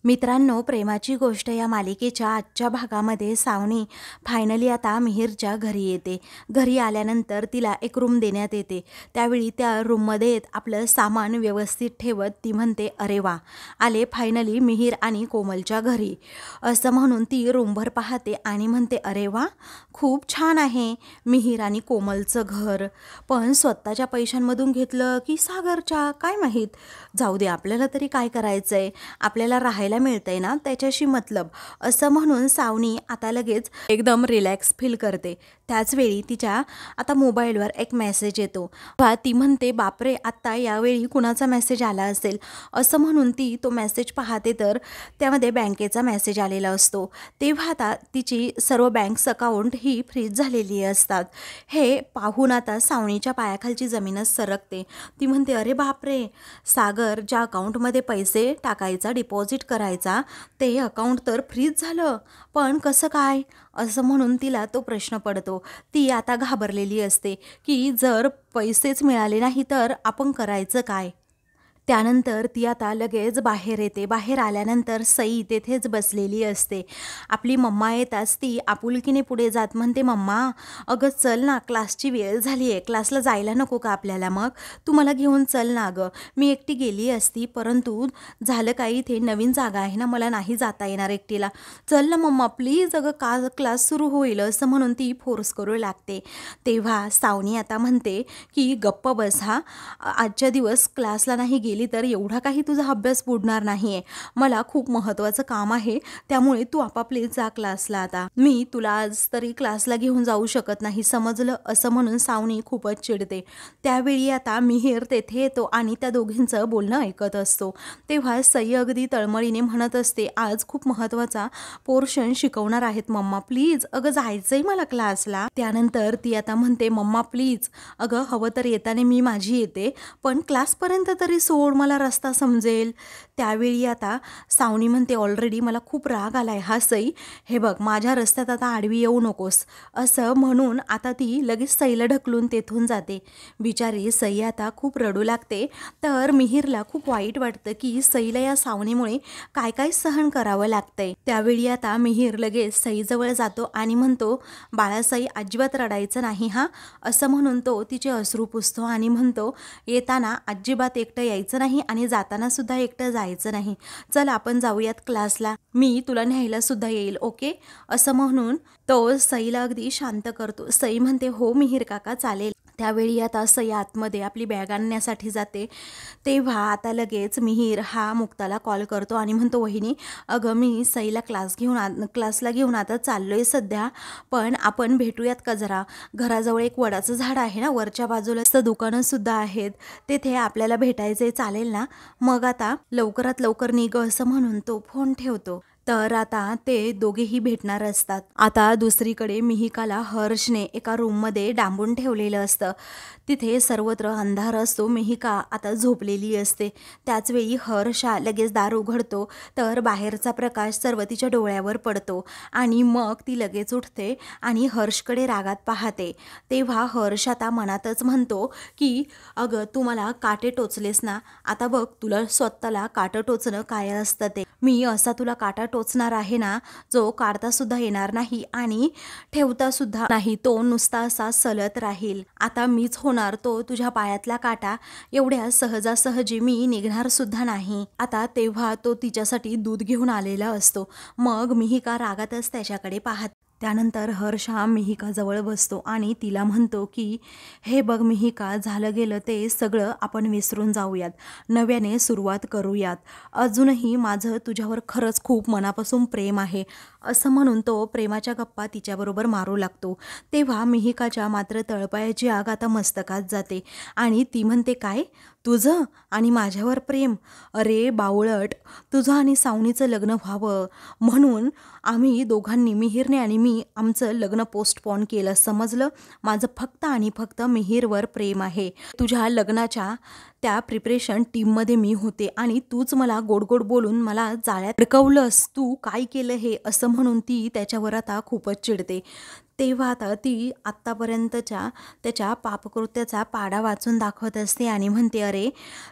मित्रांनो, प्रेमाची गोष्ट या मालिकेच्या आजच्या भागामध्ये सावनी फायनली आता मिहिरच्या घरी येते. घरी आल्यानंतर तिला एक रूम देण्यात येते. त्यावेळी त्या रूममध्ये आपलं सामान व्यवस्थित ठेवत ती म्हणते, अरे वा, आले फायनली मिहिर आणि कोमलच्या घरी. असं म्हणून ती रूमभर पाहते आणि म्हणते, अरे वा, खूप छान आहे मिहिर आणि कोमलचं घर. पण स्वतःच्या पैशांमधून घेतलं की सागरच्या, काय माहीत. जाऊ दे, आपल्याला तरी काय करायचं आहे, आपल्याला राहायला मिळतंय ना, त्याच्याशी मतलब. असं म्हणून सावनी आता लगेच एकदम रिलॅक्स फील करते. त्याचवेळी तिच्या आता मोबाईलवर एक मेसेज येतो. ती म्हणते, बापरे, आत्ता यावेळी कुणाचा मेसेज आला असेल. असं म्हणून ती तो मेसेज पाहते तर त्यामध्ये बँकेचा मेसेज आलेला असतो. तेव्हा आता तिची सर्व बँक्स अकाउंट ही फ्रीज झालेली असतात. हे पाहून आता सावनीच्या पायाखालची जमीनच सरकते. ती म्हणते, अरे बापरे, सागर ज्या अकाउंटमध्ये पैसे टाकायचा, डिपॉझिट करायचा, ते अकाउंट तर फ्रीज झालं. पण कसं काय? असं म्हणून तिला तो प्रश्न पडतो. ती आता घाबरलेली असते की जर पैसेच मिळाले नाही तर आपण करायचं काय. त्यानंतर ती आता लगेच बाहेर येते. बाहेर आल्यानंतर सई तेथेच बसलेली असते. आपली मम्मा येताच ती आपुलकीने पुढे जात म्हणते, मम्मा, अगं चल ना, क्लासची वेळ झाली आहे, क्लासला जायला नको का आपल्याला? मग तू मला घेऊन चल ना. अगं मी एकटी गेली असती, परंतु झालं काही, इथे नवीन जागा आहे ना, मला नाही जाता येणार एकटीला. चल ना मम्मा प्लीज, अगं क्लास सुरू होईल. असं म्हणून ती फोर्स करू लागते. तेव्हा सावनी आता म्हणते की गप्प बस, हा, आजच्या दिवस क्लासला नाही गेली तर एवढा काही तुझा अभ्यास बुडणार नाही आहे. मला खूप महत्त्वाचं काम आहे, त्यामुळे तू आपापले जा क्लासला. आता मी तुला आज तरी क्लासला घेऊन जाऊ शकत नाही, समजलं? असं म्हणून सावनी खूपच चिडते. त्यावेळी आता मिहिर तेथे येतो आणि त्या दोघींचं बोलणं ऐकत असतो. तेव्हा सई अगदी तळमळीने म्हणत असते, आज खूप महत्त्वाचा पोर्शन शिकवणार आहेत मम्मा, प्लीज, अगं जायचंय मला क्लासला. त्यानंतर ती आता म्हणते, मम्मा प्लीज, अगं हवं तर येताने मी माझी येते, पण क्लासपर्यंत तरी सोड, मला रस्ता समजेल. त्यावेळी आता सावनी म्हणते, ऑलरेडी मला खूप राग आलाय हा सई, हे बघ, माझ्या रस्त्यात आता आडवी येऊ नकोस. असं म्हणून आता ती लगेच सईला ढकलून तेथून जाते. बिचारी सई आता खूप रडू लागते. तर मिहिरला खूप वाईट वाटतं की सईला या सावनीमुळे काय काय सहन करावं लागतंय. त्यावेळी आता मिहिर लगेच सईजवळ जातो आणि म्हणतो, बाळा सई, अजिबात रडायचं नाही हा. असं म्हणून तो तिचे अश्रू पुसतो आणि म्हणतो, येताना अजिबात एकटं यायचं नाही आणि जाताना सुद्धा एकटं जायचं नाही. चल आपण जाऊयात क्लासला, मी तुला न्यायला सुद्धा येईल, ओके? असं म्हणून तो सईला अगदी शांत करतो. सई म्हणते, हो मिहिर काका, चालेल. त्यावेळी आता सई आतमध्ये आपली बॅग आणण्यासाठी जाते. तेव्हा आता लगेच मिहिर हा मुक्ताला कॉल करतो आणि म्हणतो, वहिनी, अगं मी सईला क्लासला घेऊन आता चाललोय सध्या, पण आपण भेटूयात का जरा? घराजवळ एक वडाचं झाड आहे ना, वरच्या बाजूला दुकानंसुद्धा आहेत, तेथे आपल्याला भेटायचे, चालेल ना? मग आता लवकरात लवकर निघ. असं म्हणून तो फोन ठेवतो. तर आता ते दोघेही भेटणार असतात. आता दुसरीकडे मिहिकाला हर्षने एका रूममध्ये डांबून ठेवलेलं असतं. तिथे सर्वत्र अंधार असतो. मिहिका आता झोपलेली असते. त्याचवेळी हर्ष लगेच दार उघडतो तर बाहेरचा प्रकाश सर्व तिच्या डोळ्यावर पडतो आणि मग ती लगेच उठते आणि हर्षकडे रागात पाहते. तेव्हा हर्ष आता मनातच म्हणतो की अगं तू मला काटे टोचलेस ना, आता बघ तुला स्वतःला काटं टोचणं काय असतं ते. मी असा तुला काटा टोचणार आहे ना, जो काढता सुद्धा येणार नाही आणि ठेवता सुद्धा नाही, तो नुसता असा सलत राहील. आता मीच होणार तो तुझ्या पायातला काटा, एवढ्या सहजासहजी मी निघणार सुद्धा नाही. आता तेव्हा तो तिच्यासाठी दूध घेऊन आलेला असतो. मग मिहिका रागातच त्याच्याकडे पाहत. त्यानंतर हर्ष हा मिहिकाजवळ बसतो आणि तिला म्हणतो की हे बघ मिहिका, झालं गेलं ते सगळं आपण विसरून जाऊयात, नव्याने सुरुवात करूयात. अजूनही माझं तुझ्यावर खरंच खूप मनापासून प्रेम आहे. असं म्हणून तो प्रेमाच्या गप्पा तिच्याबरोबर मारू लागतो. तेव्हा मिहिकाच्या मात्र तळपायाची आग आता मस्तकात जाते आणि ती म्हणते, काय, तुझं आणि माझ्यावर प्रेम? अरे बावळट, तुझं आणि सावनीचं लग्न व्हावं म्हणून आम्ही दोघांनी, मिहिरने आणि मी, आमचं लग्न पोस्टपोन केलं, समजलं? माझं फक्त आणि फक्त मिहिरवर प्रेम आहे. तुझ्या लग्नाच्या त्या प्रिपरेशन टीममध्ये मी होते आणि तूच मला गोड गोड बोलून मला जाळ्यात अडकवलंस. तू काय केलं हे? असं म्हणून ती त्याच्यावर आता खूपच चिडते. तेव्हा आता ती आत्तापर्यंतच्या त्याच्या पापकृत्याचा पाढा वाचून दाखवत असते आणि म्हणते, अरे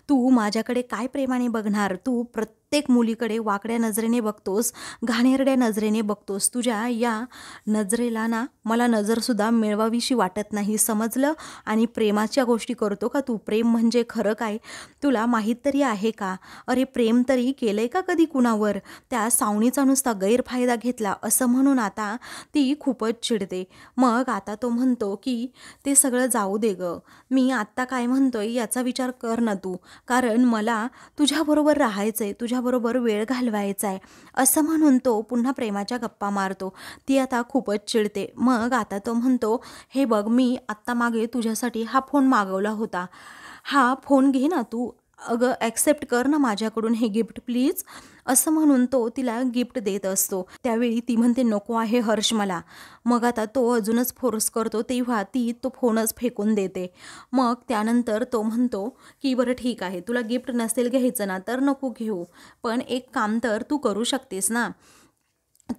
तू माझ्याकडे काय प्रेमाने बघणार? तू प्रत्येक मुलीकडे वाकड्या नजरेने बघतोस, घाणेरड्या नजरेने बघतोस. तुझ्या या नजरेला ना मला नजरसुद्धा मिळवावीशी वाटत नाही, समजलं? आणि प्रेमाच्या गोष्टी करतो का तू? प्रेम म्हणजे खरं काय तुला माहीत तरी आहे का? अरे प्रेम तरी केलंय का कधी कुणावर? त्या सावनीचा नुसता गैरफायदा घेतला असं म्हणून आता ती खूपच चिडते. मग आता तो म्हणतो की ते सगळं जाऊ दे गं, मी आत्ता काय म्हणतोय याचा विचार कर ना तू, कारण मला तुझ्याबरोबर राहायचं आहे, तुझ्याबरोबर वेळ घालवायचा आहे, असं म्हणून तो पुन्हा प्रेमाच्या गप्पा मारतो. ती आता खूपच चिडते. मग आता तो म्हणतो, हे बघ मी आत्ता मागे तुझ्यासाठी हा फोन मागवला होता, हा फोन घे ना तू, अगं ॲक्सेप्ट कर ना माझ्याकडून हे गिफ्ट प्लीज, असं म्हणून तो तिला गिफ्ट देत असतो. त्यावेळी ती म्हणते नको आहे हर्ष मला. मग आता तो अजूनच फोर्स करतो, तेव्हा ती तो फोनच फेकून देते. मग त्यानंतर तो म्हणतो की बरं ठीक आहे, तुला गिफ्ट नसेल घ्यायचं ना तर नको घेऊ, पण एक काम तर तू करू शकतेस ना,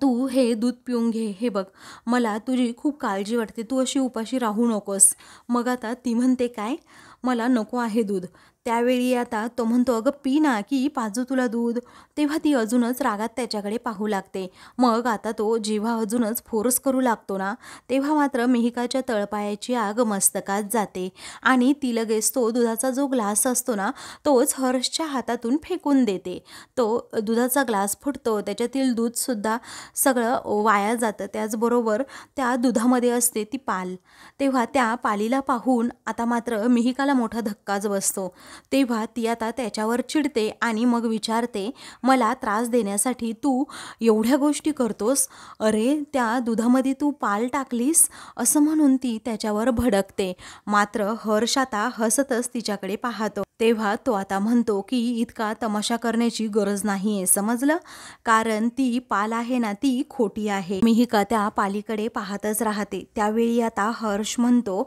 तू हे दूध पिऊन घे, हे बघ मला तुझी खूप काळजी वाटते, तू अशी उपाशी राहू नकोस. मग आता ती म्हणते काय, मला नको आहे दूध. त्यावेळी आता तो म्हणतो अगं पी ना, की पाजू तुला दूध. तेव्हा ती अजूनच रागात त्याच्याकडे पाहू लागते. मग आता तो जेव्हा अजूनच फोर्स करू लागतो ना, तेव्हा मात्र मिहिकाच्या तळपायाची आग मस्तकात जाते आणि ती लगेच तो दुधाचा जो ग्लास असतो ना तोच हर्षच्या हातातून फेकून देते. तो दुधाचा ग्लास फुटतो, त्याच्यातील दूधसुद्धा सगळं वाया जातं. त्याचबरोबर त्या दुधामध्ये असते ती पाल. तेव्हा त्या पालीला पाहून आता मात्र मिहिकाला मोठा धक्काच बसतो. तेव्हा ती आता त्याच्यावर चिडते आणि मग विचारते, मला त्रास देण्यासाठी तू एवढ्या गोष्टी करतोस? अरे त्या दुधामध्ये तू पाल टाकलीस, असं म्हणून ती त्याच्यावर भडकते. मात्र हर्ष आता हसतच तिच्याकडे पाहतो. तेव्हा तो आता म्हणतो की इतका तमाशा करण्याची गरज नाही आहे, समजलं? कारण ती पाल आहे ना ती खोटी आहे. मिहिका त्या पालीकडे पाहतच राहते. त्यावेळी आता हर्ष म्हणतो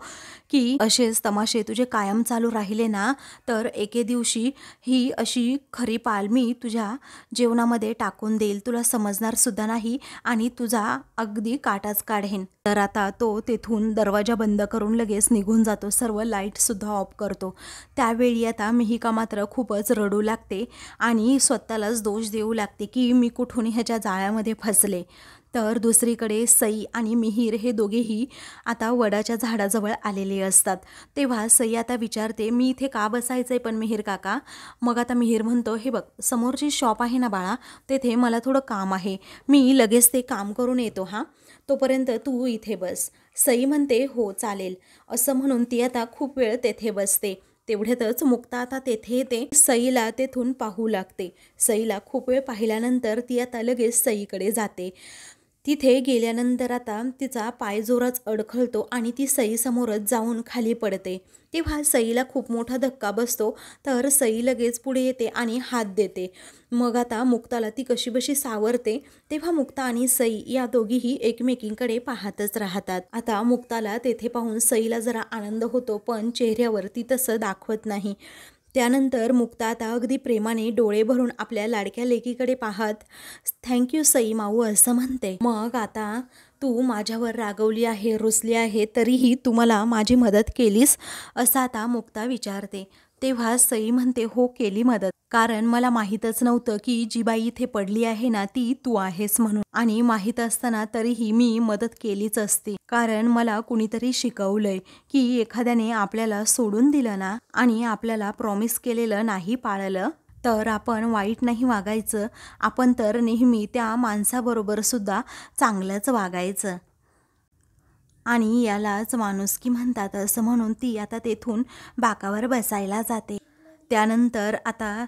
की असेच तमाशे तुझे कायम चालू राहिले ना तर एके दिवशी ही अशी खरी पाल मी तुझ्या जेवणामध्ये टाकून देईल, तुला समजणार सुद्धा नाही आणि तुझा अगदी काटाच काढेन. तर आता तो तेथून दरवाजा बंद करून लगेच निघून जातो, सर्व लाईटसुद्धा ऑफ करतो. त्यावेळी आता मिहिका मात्र खूपच रडू लागते आणि स्वतःलाच दोष देऊ लागते की मी कुठून ह्याच्या जाळ्यामध्ये फसले. तर दुसरीकडे सई आणि मिहीर हे दोघेही आता वडाच्या झाडाजवळ आलेले असतात. तेव्हा सई आता विचारते, मी इथे का बसायचं आहे पण मिहीर काका? मग आता मिहीर म्हणतो, हे बघ समोरची शॉप आहे ना बाळा, तेथे मला थोडं काम आहे, मी लगेच ते काम करून येतो हां, तोपर्यंत तू इथे बस. सई म्हणते हो चालेल, असं म्हणून ती आता खूप वेळ तेथे बसते. तेवढ्यातच मुक्ता आता तेथे येते, सईला तेथून पाहू लागते. सईला खूप वेळ पाहिल्यानंतर ती आता लगेच सईकडे जाते. तिथे गेल्यानंतर आता तिचा पाय जोरात अडखळतो आणि ती सईसमोरच जाऊन खाली पडते. तेव्हा सईला खूप मोठा धक्का बसतो. तर सई लगेच पुढे येते आणि हात देते. मग आता मुक्ताला ती कशीबशी सावरते. तेव्हा मुक्ता आणि सई या दोघीही एकमेकींकडे पाहतच राहतात. आता मुक्ताला तेथे पाहून सईला जरा आनंद होतो, पण चेहऱ्यावरती तसं दाखवत नाही. त्यानंतर मुक्ता आता अगदी प्रेमाने डोळे भरून आपल्या लाडक्या लेकीकडे पाहत थँक्यू सई माऊ असं म्हणते. मग आता तू माझ्यावर रागवली आहे, रुसली आहे, तरीही तू मला माझी मदत केलीस, असं आता मुक्ता विचारते. तेव्हा सई म्हणते हो केली मदत, कारण मला माहीतच नव्हतं की जी बाई इथे पडली आहे ना ती तू आहेस म्हणून, आणि माहीत असताना तरीही मी मदत केलीच असती, कारण मला कुणीतरी शिकवलंय की एखाद्याने आपल्याला सोडून दिलं ना आणि आपल्याला प्रॉमिस केलेलं नाही पाळलं तर आपण वाईट नाही वागायचं, आपण तर नेहमी त्या माणसाबरोबर सुद्धा चांगलंच वागायचं आणि यालाच माणुसकी म्हणतात, असं म्हणून ती आता तेथून बाकावर बसायला जाते. त्यानंतर आता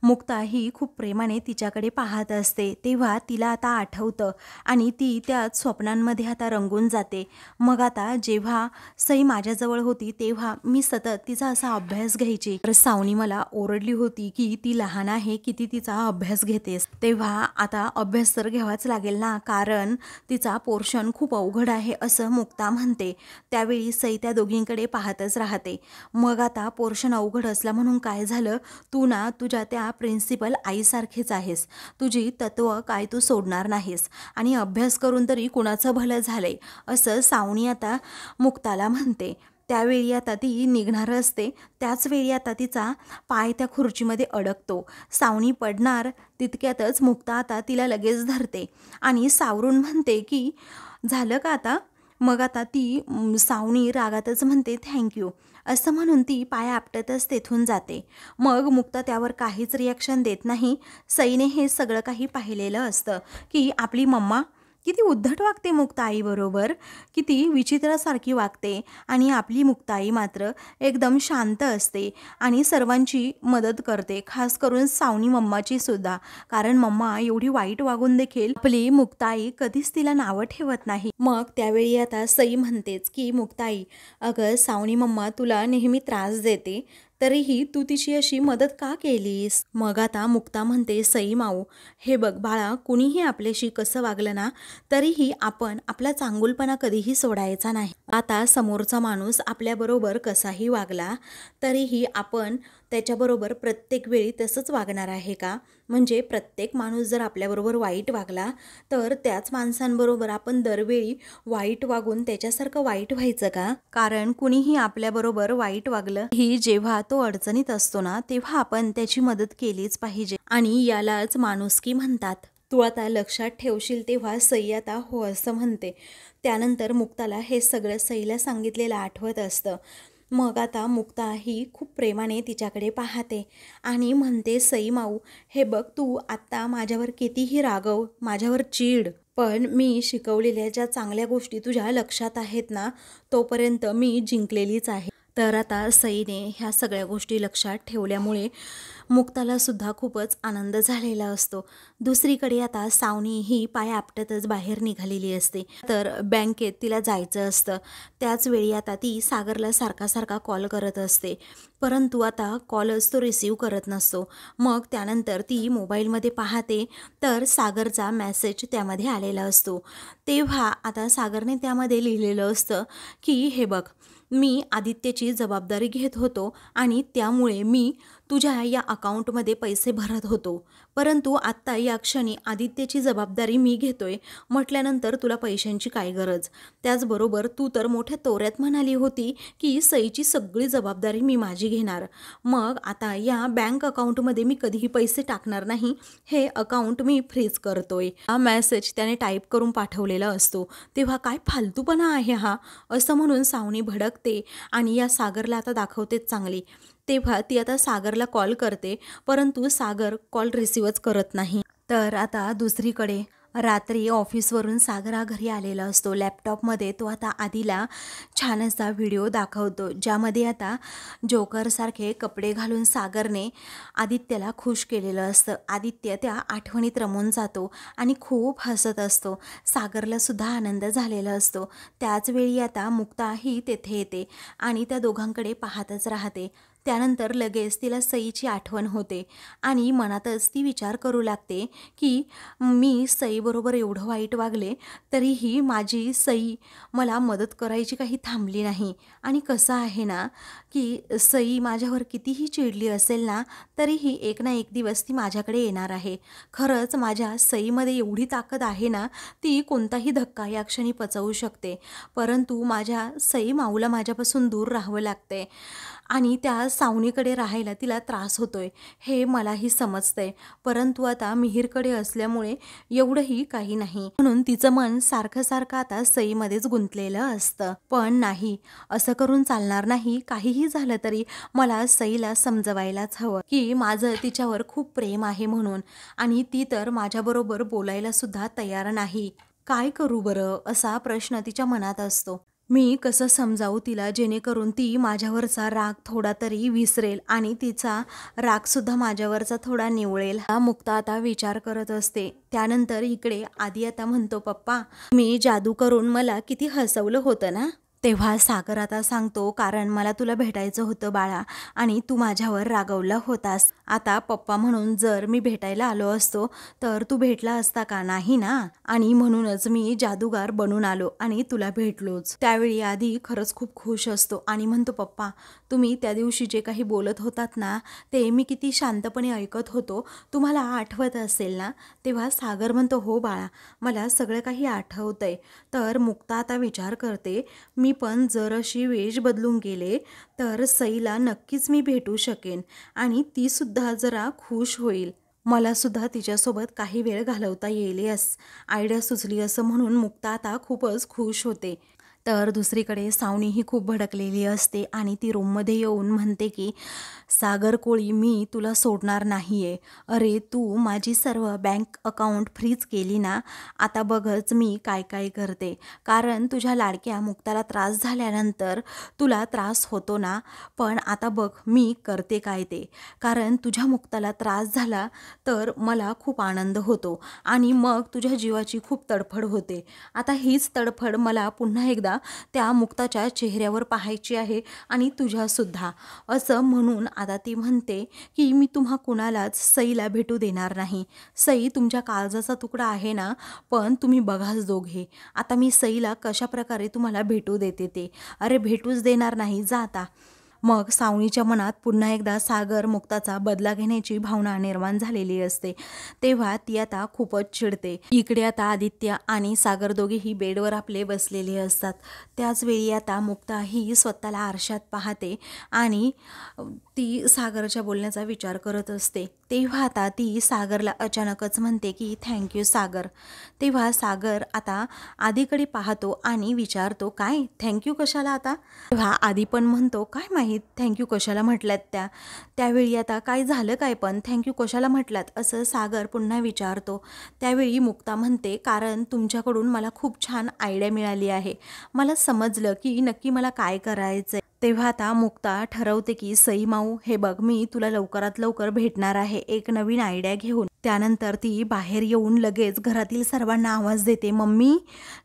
मुक्ता ही खूप प्रेमाने तिच्याकडे पाहत असते. तेव्हा तिला आता आठवतं आणि ती त्या स्वप्नांमध्ये आता रंगून जाते. मग आता जेव्हा सई माझ्याजवळ होती तेव्हा मी सतत तिचा असा अभ्यास घ्यायची, तर सावनी मला ओरडली होती की ती लहान आहे, किती तिचा अभ्यास घेतेस. तेव्हा आता अभ्यास तर घ्यावाच लागेल ना, कारण तिचा पोर्शन खूप अवघड आहे असं मुक्ता म्हणते. त्यावेळी सई त्या दोघींकडे पाहतच राहते. मग आता पोर्शन अवघड असला म्हणून काय झालं, तू ना तुझ्या त्या प्रिन्सिपल आईसारखीच आहेस, तुझी तत्व काय तू सोडणार नाहीस आणि अभ्यास करून तरी कुणाचं भलं झालंय, असं सावनी आता मुक्ताला म्हणते. त्यावेळी आता ती निघणार असते. त्याच वेळी आता तिचा पाय त्या खुर्चीमध्ये अडकतो. सावनी पडणार तितक्यातच मुक्ता आता तिला लगेच धरते आणि सावरून म्हणते की झालं का आता. मग आता ती सावनी रागातच म्हणते थँक्यू असं म्हणून ती पाय आपटतच तेथून जाते. मग मुक्ता त्यावर काहीच रिॲक्शन देत नाही. सईने हे सगळं काही पाहिलेलं असतं की आपली मम्मा किती उद्धट वागते मुक्ताईबरोबर, किती विचित्रासारखी वागते आणि आपली मुक्ताई मात्र एकदम शांत असते आणि सर्वांची मदत करते, खास करून सावनी मम्माची सुद्धा. कारण मम्मा एवढी वाईट वागून देखील आपली मुक्ताई कधीच तिला नावं ठेवत नाही. मग त्यावेळी आता सई म्हणतेच की मुक्ताई, अगं सावनी मम्मा तुला नेहमी त्रास देते, तरीही तू तिची अशी मदत का केलीस. मग आता मुक्ता म्हणते सई माऊ, हे बघ बाळा, कुणीही आपल्याशी कसं वागलं ना तरीही आपण आपला चांगुलपणा कधीही सोडायचा नाही. आता समोरचा माणूस आपल्याबरोबर कसाही वागला तरीही आपण त्याच्याबरोबर प्रत्येक वेळी तसंच वागणार आहे का. म्हणजे प्रत्येक माणूस जर आपल्याबरोबर वाईट वागला तर त्याच माणसांबरोबर आपण दरवेळी वाईट वागून त्याच्यासारखं वाईट व्हायचं का. कारण कुणीही आपल्याबरोबर वाईट वागलं ही जेव्हा तो अडचणीत असतो ना तेव्हा आपण त्याची मदत केलीच पाहिजे आणि यालाच माणुसकी म्हणतात. तू आता लक्षात ठेवशील. तेव्हा सई आता हो असं म्हणते. त्यानंतर मुक्ताला हे सगळं सईला सांगितलेलं आठवत असतं. मग आता मुक्ता ही खूप प्रेमाने तिच्याकडे पाहते आणि म्हणते सई माऊ, हे बघ तू आत्ता माझ्यावर कितीही रागव, माझ्यावर चीड, पण मी शिकवलेल्या ज्या चांगल्या गोष्टी तुझ्या लक्षात आहेत ना तोपर्यंत मी जिंकलेलीच आहे. तर आता सईने ह्या सगळ्या गोष्टी लक्षात ठेवल्यामुळे मुक्ताला सुद्धा खूपच आनंद झालेला असतो. दुसरीकडे आता सावनी ही पाय आपटतच बाहेर निघालेली असते. तर बँकेत तिला जायचं असतं. त्याच वेळी आता ती सागरला सारखा सारखा कॉल करत असते, परंतु आता कॉलच तो रिसीव करत नसतो. मग त्यानंतर ती मोबाईलमध्ये पाहते तर सागरचा मेसेज त्यामध्ये आलेला असतो. तेव्हा आता सागरने त्यामध्ये लिहिलेलं असतं की हे बघ, मी आदित्यची जबाबदारी घेत होतो आणि त्यामुळे मी तुझ्या या अकाउंटमध्ये पैसे भरत होतो, परंतु आत्ता या क्षणी आदित्यची जबाबदारी मी घेतोय म्हटल्यानंतर तुला पैशांची काय गरज. त्याचबरोबर तू तर मोठ्या तोऱ्यात म्हणाली होती की सईची सगळी जबाबदारी मी माझी घेणार. मग आता या बँक अकाउंटमध्ये मी कधीही पैसे टाकणार नाही, हे अकाउंट मी फ्रीज करतोय. हा मेसेज त्याने टाईप करून पाठवलेला असतो. तेव्हा काय फालतूपणा आहे हा, असं म्हणून सावनी भडकते आणि या सागरला आता दाखवतेच चांगली. तेव्हा ती आता सागरला कॉल करते, परंतु सागर कॉल रिसीवच करत नाही. तर आता दुसरीकडे रात्री ऑफिसवरून सागर हा घरी आलेला असतो. लॅपटॉपमध्ये तो आता आधीला छान असा व्हिडिओ दाखवतो, ज्यामध्ये आता जोकरसारखे कपडे घालून सागरने आदित्यला खुश केलेलं असतं. आदित्य त्या आठवणीत रमून जातो आणि खूप हसत असतो. सागरला सुद्धा आनंद झालेला असतो. त्याचवेळी आता मुक्ता ही तेथे येते आणि त्या दोघांकडे पाहतच राहते. त्यानंतर लगेच तिला सईची आठवण होते आणि मनातच ती विचार करू लागते की मी सईबरोबर एवढं वाईट वागले तरीही माझी सई मला मदत करायची काही थांबली नाही. आणि कसं आहे ना की सई माझ्यावर कितीही चिडली असेल ना तरीही एक ना एक दिवस ती माझ्याकडे येणार आहे. खरंच माझ्या सईमध्ये एवढी ताकद आहे ना, ती कोणताही धक्का या क्षणी पचवू शकते, परंतु माझ्या सई माऊला माझ्यापासून दूर राहावं लागते आणि त्या सावनीकडे राहायला तिला त्रास होतोय हे मलाही समजतंय. परंतु आता मिहीरकडे असल्यामुळे एवढंही काही नाही, म्हणून तिचं मन सारखं सारखं आता सईमध्येच गुंतलेलं असतं. पण नाही, असं करून चालणार नाही. काहीही झालं तरी मला सईला समजवायलाच हवं की माझं तिच्यावर खूप प्रेम आहे म्हणून, आणि ती तर माझ्याबरोबर बोलायला सुद्धा तयार नाही. काय करू बरं, असा प्रश्न तिच्या मनात असतो. मी कसं समजावू तिला जेणेकरून ती माझ्यावरचा राग थोडा तरी विसरेल आणि तिचा रागसुद्धा माझ्यावरचा थोडा निवळेल. हा मुक्ता आता विचार करत असते. त्यानंतर इकडे आधी आता म्हणतो, पप्पा मी जादू करून मला किती हसवलं होतं ना. तेव्हा सागर आता सांगतो, कारण मला तुला भेटायचं होतं बाळा आणि तू माझ्यावर रागवला होतास. आता पप्पा म्हणून जर मी भेटायला आलो असतो तर तू भेटला असता का, नाही ना, आणि म्हणूनच मी जादूगार बनून आलो आणि तुला भेटलोच. त्यावेळी आधी खरंच खूप खुश असतो आणि म्हणतो, पप्पा तुम्ही त्या दिवशी जे काही बोलत होतात ना ते मी किती शांतपणे ऐकत होतो, तुम्हाला आठवत असेल ना. तेव्हा सागर म्हणतो, हो बाळा मला सगळं काही आठवतंय. तर मुक्ता आता विचार करते, मी पण जर अशी वेश बदलून गेले तर सईला नक्कीच मी भेटू शकेन आणि तीसुद्धा जरा खुश होईल. मला सुद्धा तिच्यासोबत काही वेळ घालवता येईल. यस, आयडिया सुचली असं म्हणून मुक्ता आता खूपच खुश होते. तर दुसरीकडे सावनी ही खूप भडकलेली असते आणि ती रूममध्ये येऊन म्हणते की सागर कोळी, मी तुला सोडणार नाही आहे. अरे तू माझी सर्व बँक अकाउंट फ्रीज केली ना, आता बघच मी काय काय करते. कारण तुझ्या लाडक्या मुक्ताला त्रास झाल्यानंतर तुला त्रास होतो ना, पण आता बघ मी करते काय ते. कारण तुझ्या मुक्ताला त्रास झाला तर मला खूप आनंद होतो आणि मग तुझ्या जीवाची खूप तडफड होते. आता हीच तडफड मला पुन्हा एकदा त्या मुक्ताच्या चेहऱ्यावर पाहायची आहे आणि तुझ्यासुद्धा. असं म्हणून आता ती म्हणते की मी तुम्हा कुणालाच सईला भेटू देणार नाही. सई तुमच्या काळजाचा तुकडा आहे ना, पण तुम्ही बघाच दोघे. आता मी सईला कशा प्रकारे तुम्हाला भेटू देते ते. अरे भेटूच देणार नाही, जा आता. मग सावनीच्या मनात पुन्हा एकदा सागर मुक्ताचा बदला घेण्याची भावना निर्माण झालेली असते. तेव्हा ती आता खूपच चिडते. इकडे आता आदित्य आणि सागर दोघेही बेडवर आपले बसलेले असतात. त्याचवेळी आता मुक्ता ही स्वतःला आरशात पाहते आणि ती सागरच्या बोलण्याचा विचार करत असते. तेव्हा आता ती सागरला अचानकच म्हणते की थँक्यू सागर. तेव्हा सागर आता आधीकडे पाहतो आणि विचारतो, काय थँक्यू कशाला आता? तेव्हा आधी पण म्हणतो, काय माहीत थँक्यू कशाला म्हटल्यात त्या. त्यावेळी आता काय झालं काय, पण थँक्यू कशाला म्हटलात असं सागर पुन्हा विचारतो. त्यावेळी मुक्ता म्हणते, कारण तुमच्याकडून मला खूप छान आयडिया मिळाली आहे. मला समजलं की नक्की मला काय करायचं. तेव्हा आता मुक्ता ठरवते की सई माऊ, हे बघ मी तुला लवकरात लवकर भेटणार आहे एक नवीन आयडिया घेऊन. त्यानंतर ती बाहेर येऊन लगेच घरातील सर्वांना आवाज देते, मम्मी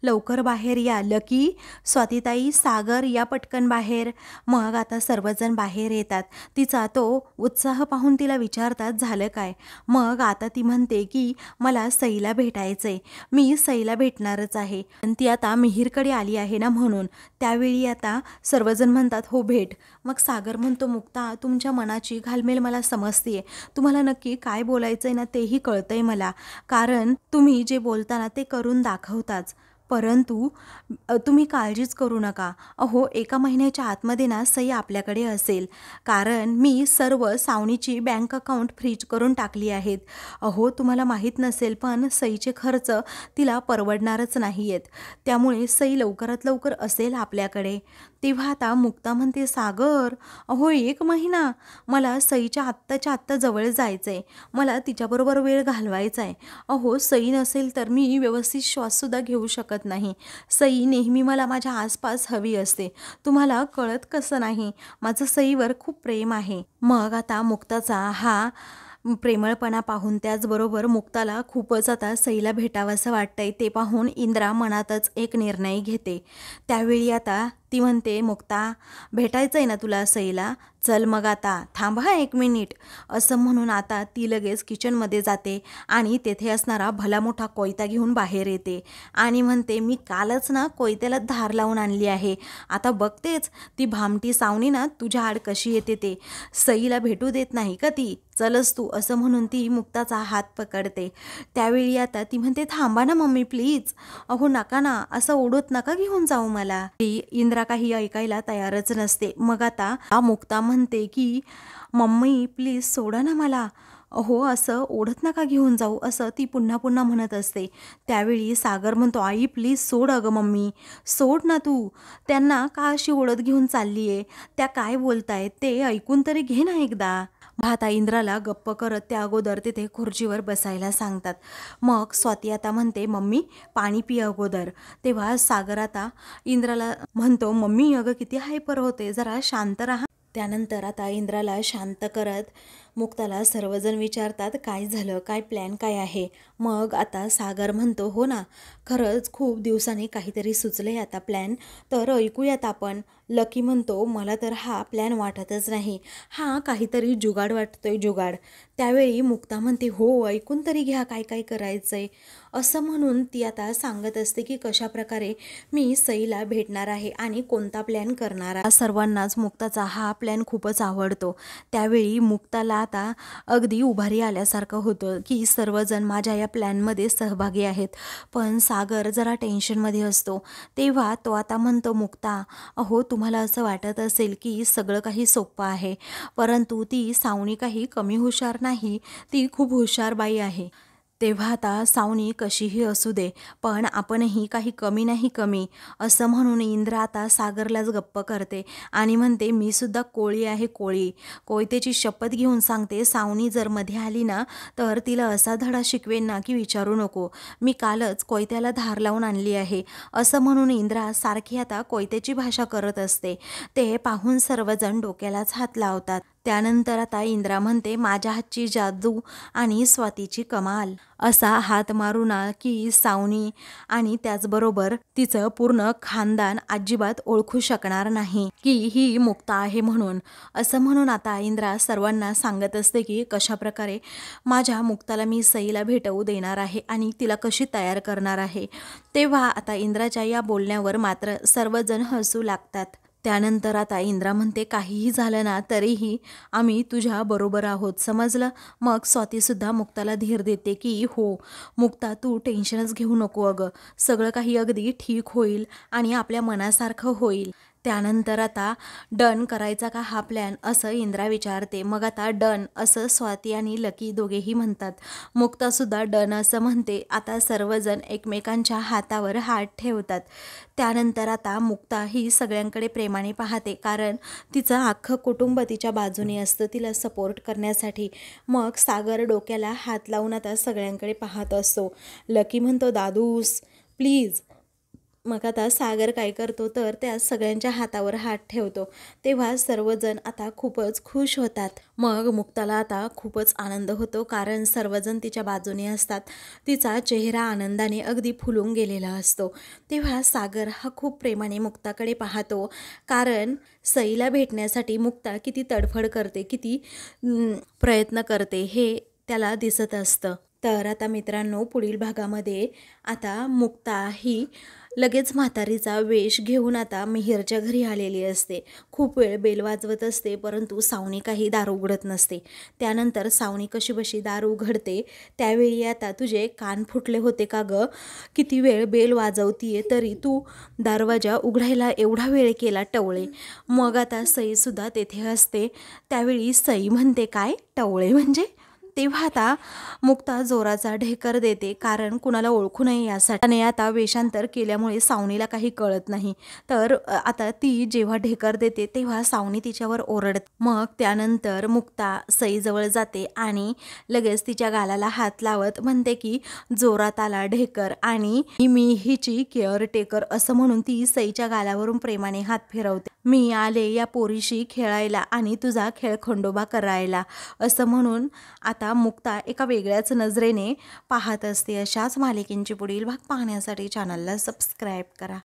लवकर बाहेर या, लकी, स्वातीताई, सागर या पटकन बाहेर. मग आता सर्वजण बाहेर येतात. तिचा तो उत्साह पाहून तिला विचारतात, झालं काय? मग आता ती म्हणते की मला सईला भेटायचंय, मी सईला भेटणारच आहे. पण ती आता मिहीरकडे आली आहे ना म्हणून. त्यावेळी आता सर्वजण म्हणतात, हो भेट. मग सागर म्हणतो, मुक्ता तुमच्या मनाची घालमेल मला समजते. तुम्हाला नक्की काय बोलायचंय ना तेही कळतंय मला, कारण तुम्ही जे बोलता ना ते करून दाखवताच. परंतु तुम्ही काळजीच करू नका. अहो 1 महिन्याच्या आतमध्ये ना सई आपल्याकडे असेल, कारण मी सर्व सावनीची बँक अकाउंट फ्रीज करून टाकली आहेत. अहो तुम्हाला माहीत नसेल पण सईचे खर्च तिला परवडणारच नाही आहेत. त्यामुळे सई लवकरात लवकर असेल आपल्याकडे. तेव्हा आता मुक्ता म्हणते, सागर अहो 1 महिना, मला सईच्या आत्ताच्या आत्ता जवळ जायचं आहे, मला तिच्याबरोबर वेळ घालवायचा आहे. अहो सई नसेल तर मी व्यवस्थित श्वाससुद्धा घेऊ शकत नाही. सई नेहमी मला माझ्या आसपास हवी असते. तुम्हाला कळत कसं नाही, माझं सईवर खूप प्रेम आहे. मग आता मुक्ताचा हा प्रेमळपणा पाहून, त्याचबरोबर मुक्ताला खूपच आता सईला भेटावंसं वाटतंय ते पाहून इंद्रा मनातच एक निर्णय घेते. त्यावेळी आता ती म्हणते, मुक्ता भेटायचं आहे ना तुला सईला, चल मग आता थांब हा 1 मिनिट. असं म्हणून आता ती लगेच किचनमध्ये जाते आणि तेथे असणारा भला मोठा कोयता घेऊन बाहेर येते आणि म्हणते, मी कालच ना कोयत्याला धार लावून आणली आहे. आता बघतेच ती भामटी सावनी ना तुझ्या आड कशी येते ते. सईला भेटू देत नाही का ती, चलच तू. असं म्हणून ती मुक्ताचा हात पकडते. त्यावेळी आता ती म्हणते, थांबा ना मम्मी प्लीज. अहो नका ना, असं ओढत नका घेऊन जाऊ मला. ती इंद्रा काही ऐकायला तयारच नसते. मग आता मुक्ता म्हणते की मम्मी प्लीज सोडा ना मला. अहो असं ओढत नका घेऊन जाऊ, असं ती पुन्हा पुन्हा म्हणत असते. त्यावेळी सागर म्हणतो, आई प्लीज सोड, अगं मम्मी सोड ना तू. त्यांना का अशी ओढत घेऊन चालली आहे, त्या काय बोलतायत ते ऐकून तरी घे ना एकदा. भाता इंद्राला गप्प करत त्या अगोदर तिथे खुर्चीवर बसायला सांगतात. मग स्वाती आता म्हणते, मम्मी पाणी पी अगोदर. तेव्हा सागर आता इंद्राला म्हणतो, मम्मी अगं किती हायपर होते, जरा शांत राहा. त्यानंतर आता इंद्राला शांत करत मुक्ताला सर्वजण विचारतात, काय झालं, काय प्लॅन काय आहे. मग आता सागर म्हणतो, हो ना खरंच खूप दिवसांनी काहीतरी सुचले आता प्लॅन, तर ऐकूयात आपण. लकी म्हणतो, मला तर हा प्लॅन वाटतच नाही, हा काहीतरी जुगाड वाटतोय, जुगाड. त्यावेळी मुक्ता म्हणते, हो ऐकून तरी घ्या काय काय करायचंय. असं म्हणून ती आता सांगत असते की कशा प्रकारे मी सईला भेटणार आहे आणि कोणता प्लॅन करणार आहे. सर्वांनाच मुक्ताचा हा प्लॅन खूपच आवडतो. त्यावेळी मुक्ताला आता अगदी उभारी आल्यासारखं होतं की सर्वजण माझ्या या प्लॅनमध्ये सहभागी आहेत. पण सागर जरा टेन्शनमध्ये असतो. तेव्हा तो आता म्हणतो, मुक्ता, अहो तुम्हाला असं वाटत असेल की सगळं काही सोपं आहे, परंतु ती सावनी काही कमी हुशार नाही, ती खूप हुशार बाई आहे. तेव्हा आता सावनी कशीही असू दे, पण आपणही काही कमी नाही कमी, असं म्हणून इंद्रा आता सागरलाच गप्प करते आणि म्हणते, मी सुद्धा कोळी आहे कोळी. कोयतेची शपथ घेऊन सांगते, सावनी जर मध्ये आली ना तर तिला असा धडा शिकवेन ना की विचारू नको. मी कालच कोयत्याला धार लावून आणली आहे. असं म्हणून इंद्रा सारखी आता कोयत्याची भाषा करत असते. ते पाहून सर्वजण डोक्यालाच हात लावतात. त्यानंतर आता इंद्रा म्हणते, माझ्या हातची जादू आणि स्वातीची कमाल. असा हात मारू ना की सावनी आणि त्याचबरोबर तिचं पूर्ण खानदान अजिबात ओळखू शकणार नाही की ही मुक्ता आहे म्हणून. असं म्हणून आता इंद्रा सर्वांना सांगत असते की कशाप्रकारे माझ्या मुक्ताला मी सईला भेटवू देणार आहे आणि तिला कशी तयार करणार आहे. तेव्हा आता इंद्राच्या या बोलण्यावर मात्र सर्वजण हसू लागतात. त्यानंतर आता इंद्रा म्हणते, काहीही झालं ना तरीही आम्ही तुझ्या बरोबर आहोत, समजलं. मग स्वातीसुद्धा मुक्ताला धीर देते की हो मुक्ता, तू टेन्शनच घेऊ नको अगं, सगळं काही अगदी ठीक होईल आणि आपल्या मनासारखं होईल. त्यानंतर आता डन करायचा का हा प्लॅन, असं इंद्रा विचारते. मग आता डन असं स्वाती आणि लकी दोघेही म्हणतात. मुक्तासुद्धा डन असं म्हणते. आता सर्वजण एकमेकांच्या हातावर हात ठेवतात. त्यानंतर आता मुक्ता ही सगळ्यांकडे प्रेमाने पाहते, कारण तिचं अख्खं कुटुंब तिच्या बाजूने असतं तिला सपोर्ट करण्यासाठी. मग सागर डोक्याला हात लावून आता सगळ्यांकडे पाहत असतो. लकी म्हणतो, दादूस प्लीज. मग आता सागर काय करतो तर त्या सगळ्यांच्या हातावर हात ठेवतो. तेव्हा सर्वजण आता खूपच खुश होतात. मग मुक्ताला आता खूपच आनंद होतो, कारण सर्वजण तिच्या बाजूने असतात. तिचा चेहरा आनंदाने अगदी फुलून गेलेला असतो. तेव्हा सागर हा खूप प्रेमाने मुक्ताकडे पाहतो, कारण सईला भेटण्यासाठी मुक्ता किती तडफड करते, किती प्रयत्न करते हे त्याला दिसत असतं. तर आता मित्रांनो, पुढील भागामध्ये आता मुक्ता ही लगेच म्हातारीचा वेश घेऊन आता मिहिरच्या घरी आलेली असते. खूप वेळ बेल वाजवत असते, परंतु सावनी काही दार उघडत नसते. त्यानंतर सावनी कशीबशी दार उघडते. त्यावेळी आता, तुझे कान फुटले होते का गं? किती वेळ बेल वाजवतीये तरी तू दरवाजा उघडायला एवढा वेळ केला टवळे. मग आता सईसुद्धा तेथे असते. त्यावेळी सई म्हणते, काय टवळे म्हणजे? तेव्हा आता मुक्ता जोराचा ढेकर देते, कारण कुणाला ओळखू नये यासाठी. आणि आता वेषांतर केल्यामुळे सावनीला काही कळत नाही. तर आता ती जेव्हा ढेकर देते तेव्हा सावनी तिच्यावर ओरडते. मग त्यानंतर मुक्ता सईजवळ जाते आणि लगेच तिच्या गालाला हात लावत म्हणते की जोरात आला ढेकर आणि मी हिची केअरटेकर, असं म्हणून ती सईच्या गालावरून प्रेमाने हात फिरवते. मी आले या पोरीशी खेळायला आणि तुझा खेळ खंडोबा करायला, असं म्हणून आता मुक्ता एका वेगळ्याच नजरेने पाहत असते. अशाच मालिकेंचे पुढील भाग पाहण्यासाठी चॅनलला सबस्क्राईब करा.